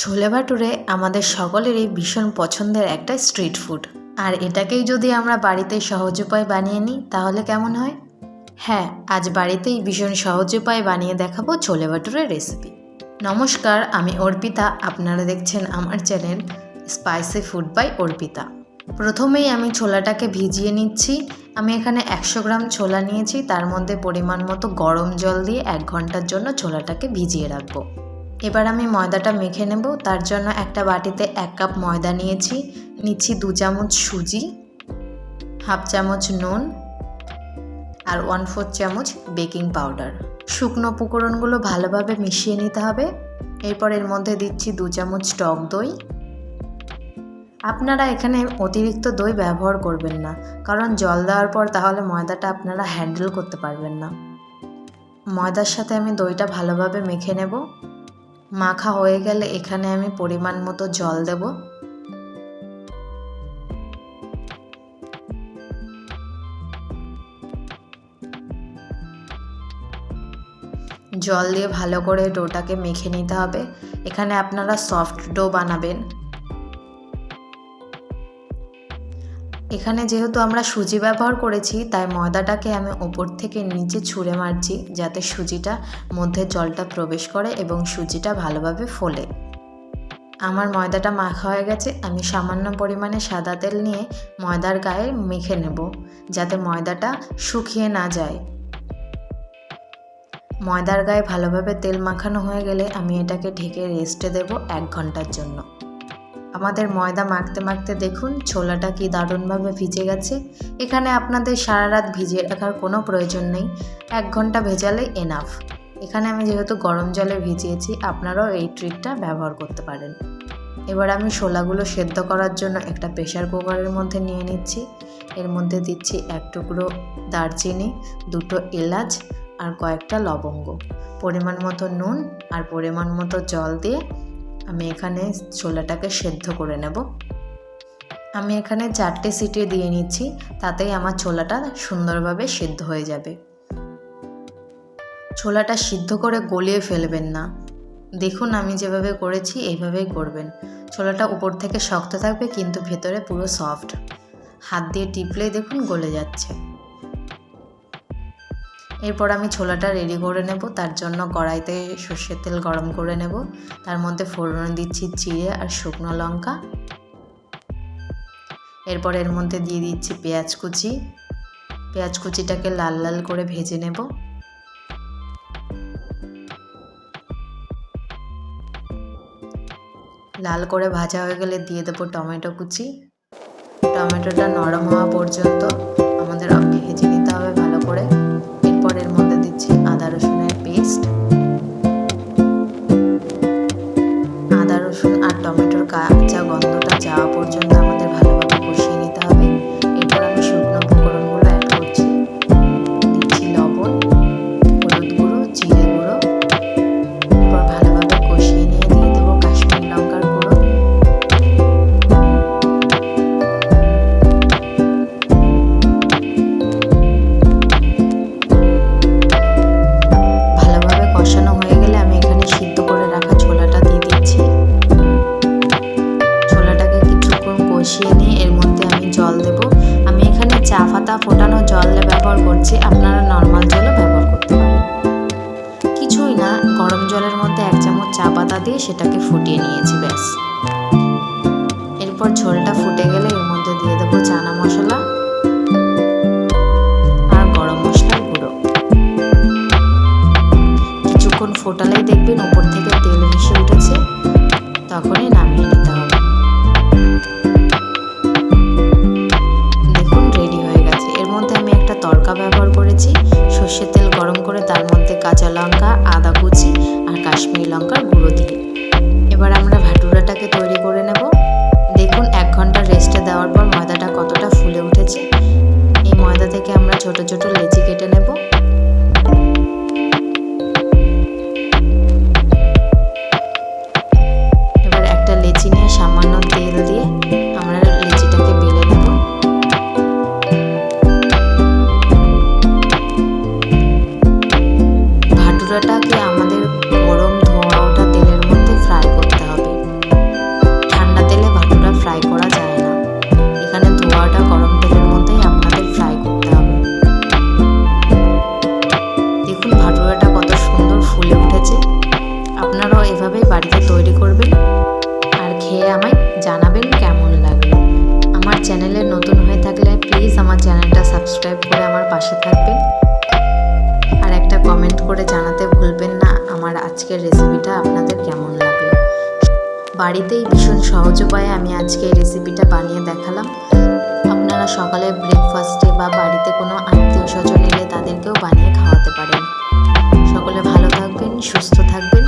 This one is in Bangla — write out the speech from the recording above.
ছোলে ভাটুরে আমাদের সকলেরই ভীষণ পছন্দের একটা স্ট্রিট ফুড। আর এটাকেই যদি আমরা বাড়িতে সহজ উপায় বানিয়ে নিই তাহলে কেমন হয়? হ্যাঁ, আজ বাড়িতেই ভীষণ সহজ উপায় বানিয়ে দেখাবো ছোলে ভাটুরের রেসিপি। নমস্কার, আমি অর্পিতা। আপনারা দেখছেন আমার channel spicy food by Arpita. প্রথমেই আমি ছোলাটাকে ভিজিয়ে নিচ্ছি। আমি এখানে 100 গ্রাম ছোলা নিয়েছি, তার মধ্যে পরিমাণ মতো গরম জল দিয়ে 1 ঘন্টার জন্য ছোলাটাকে ভিজিয়ে রাখবো। এবার আমি ময়দাটা মেখে নেব। তার জন্য একটা বাটিতে 1 কাপ ময়দা নিচ্ছি 2 চামচ সুজি, হাফ চামচ নুন আর 1/4 চামচ বেকিং পাউডার। শুকনো উপকরণগুলো ভালোভাবে মিশিয়ে নিতে হবে। এরপর এর মধ্যে দিচ্ছি 2 চামচ টক দই। আপনারা এখানে অতিরিক্ত দই ব্যবহার করবেন না, কারণ জল দেওয়ার পর তাহলে ময়দাটা আপনারা হ্যান্ডেল করতে পারবেন না। ময়দার সাথে আমি দইটা ভালোভাবে মেখে নেব। মাখা হয়ে গেলে এখানে আমি পরিমাণ মতো জল দেব। জল দিয়ে ভালো করে ডোটাকে মেখে নিতে হবে। এখানে আপনারা সফট ডো বানাবেন। এখানে যেহেতু আমরা সুজি ব্যবহার করেছি, তাই ময়দাটাকে আমি ওপর থেকে নিচে ছুঁড়ে মারছি, যাতে সুজিটা মধ্যে জলটা প্রবেশ করে এবং সুজিটা ভালোভাবে ফোলে। আমার ময়দাটা মাখা হয়ে গেছে। আমি সামান্য পরিমাণে সাদা তেল নিয়ে ময়দার গায়ে মেখে নেব, যাতে ময়দাটা শুকিয়ে না যায়। ময়দার গায়ে ভালোভাবে তেল মাখানো হয়ে গেলে আমি এটাকে ঢেকে রেস্টে দেব 1 ঘন্টার জন্য। আমাদের ময়দা মাখতে মাখতে দেখুন ছোলাটা কি দারুণভাবে ভিজে গেছে। এখানে আপনাদের সারা রাত ভিজিয়ে রাখার কোনো প্রয়োজন নেই, 1 ঘন্টা ভেজালেই এনাফ। এখানে আমি যেহেতু গরম জলে ভিজিয়েছি, আপনারাও এই ট্রিকটা ব্যবহার করতে পারেন। এবার আমি ছোলাগুলো সেদ্ধ করার জন্য একটা প্রেসার কুকারের মধ্যে নিয়ে নিচ্ছি। এর মধ্যে দিচ্ছি 1 টুকরো দারচিনি, 2টো এলাচ আর কয়েকটা লবঙ্গ, পরিমাণ মতো নুন আর পরিমাণ মতো জল দিয়ে আমি এখানে ছোলাটাকে সেদ্ধ করে নেব। আমি এখানে 4টে সিটি দিয়ে নিচ্ছি, তাতেই আমার ছোলাটা সুন্দরভাবে সেদ্ধ হয়ে যাবে। ছোলাটা সিদ্ধ করে গলিয়ে ফেলবেন না। দেখুন আমি যেভাবে করেছি এইভাবেই করবেন। ছোলাটা উপর থেকে শক্ত থাকবে কিন্তু ভেতরে পুরো সফট। হাত দিয়ে টিপলেই দেখুন গলে যাচ্ছে। এরপর আমি ছোলাটা রেডি করে নেব। তার জন্য কড়াইতে সর্ষের তেল গরম করে নেব। তার মধ্যে ফোড়ন দিচ্ছি জিরে আর শুকনো লঙ্কা। এরপর এর মধ্যে দিয়ে দিচ্ছি পেঁয়াজ কুচি। পেঁয়াজ কুচিটাকে লাল লাল করে ভেজে নেব। লাল করে ভাজা হয়ে গেলে দিয়ে দেবো টমেটো কুচি। টমেটোটা নরম হওয়া পর্যন্ত আমাদের ভেজে নিতে হবে ভালো করে। এরপর এর মধ্যে দিচ্ছি আদা রসুনের পেস্ট। আদা রসুন আর টমেটোর কাঁচা গন্ধটা যাওয়া পর্যন্ত আমাদের ভালোভাবে কষিয়ে নিতে হবে। এরপর আমি শুকনো উপকরণগুলো অ্যাড করছি। দিচ্ছি লবণ, হলুদ গুঁড়ো, জিরে গুঁড়ো। এরপর ভালোভাবে কষিয়ে নিয়ে দিয়ে দেবো কাশ্মীরি লঙ্কার গুঁড়ো। ভালোভাবে কষানো হয়ে গেলে আমি এখানে সিদ্ধ করে রাখা ছোলাটা দিয়ে দিচ্ছি। ছোলাটাকে কিছুক্ষণ কষিয়ে নিয়ে এর মধ্যে আমি জল দেব। আমি এখানে চা পাতা ফোটানো জল ব্যবহার করছি, আপনারা নর্মাল জলও ব্যবহার করতে পারেন। কিছুই না, গরম জলের মধ্যে 1 চামচ চা পাতা দিয়ে সেটাকে ফুটিয়ে নিয়েছি, ব্যাস। এরপর ঝোলটা ফুটে গেলে এর মধ্যে দিয়ে দেবো চানা মশলা আর গরম মশলার গুঁড়ো। কিছুক্ষণ ফোটালেই দেখবেন উপর থেকে তেল ভেসে উঠেছে, তখনই নামিয়ে নিতে হবে। দেখুন রেডি হয়ে গেছে। এর মধ্যে আমি একটা তড়কা ব্যবহার করেছি, সর্ষের তেল গরম করে তার মধ্যে কাঁচা লঙ্কা, আদা কুচি আর কাশ্মীরি লঙ্কার গুঁড়ো দিয়ে। এবার আমরা ভাটুরাটাকে তৈরি করে নেব। দেখুন 1 ঘন্টা রেস্টে দেওয়ার পর ময়দাটা কতটা ফুলে উঠেছে। এই ময়দা থেকে আমরা ছোট ছোট লেচি কেটে নেব। এবার একটা জানাবেন কেমন লাগলো। আমার চ্যানেলে নতুন হয়ে থাকলে প্লিজ আমার চ্যানেলটা সাবস্ক্রাইব করে আমার পাশে থাকবেন। আর একটা কমেন্ট করে জানাতে ভুলবেন না আমার আজকের রেসিপিটা আপনাদের কেমন লাগলো। বাড়িতেই ভীষণ সহজ উপায়ে আমি আজকে এই রেসিপিটা বানিয়ে দেখালাম। আপনারা সকালে ব্রেকফাস্টে বা বাড়িতে কোনো আত্মীয় স্বজন এলে তাদেরকেও বানিয়ে খাওয়াতে পারেন। সকলে ভালো থাকবেন, সুস্থ থাকবেন।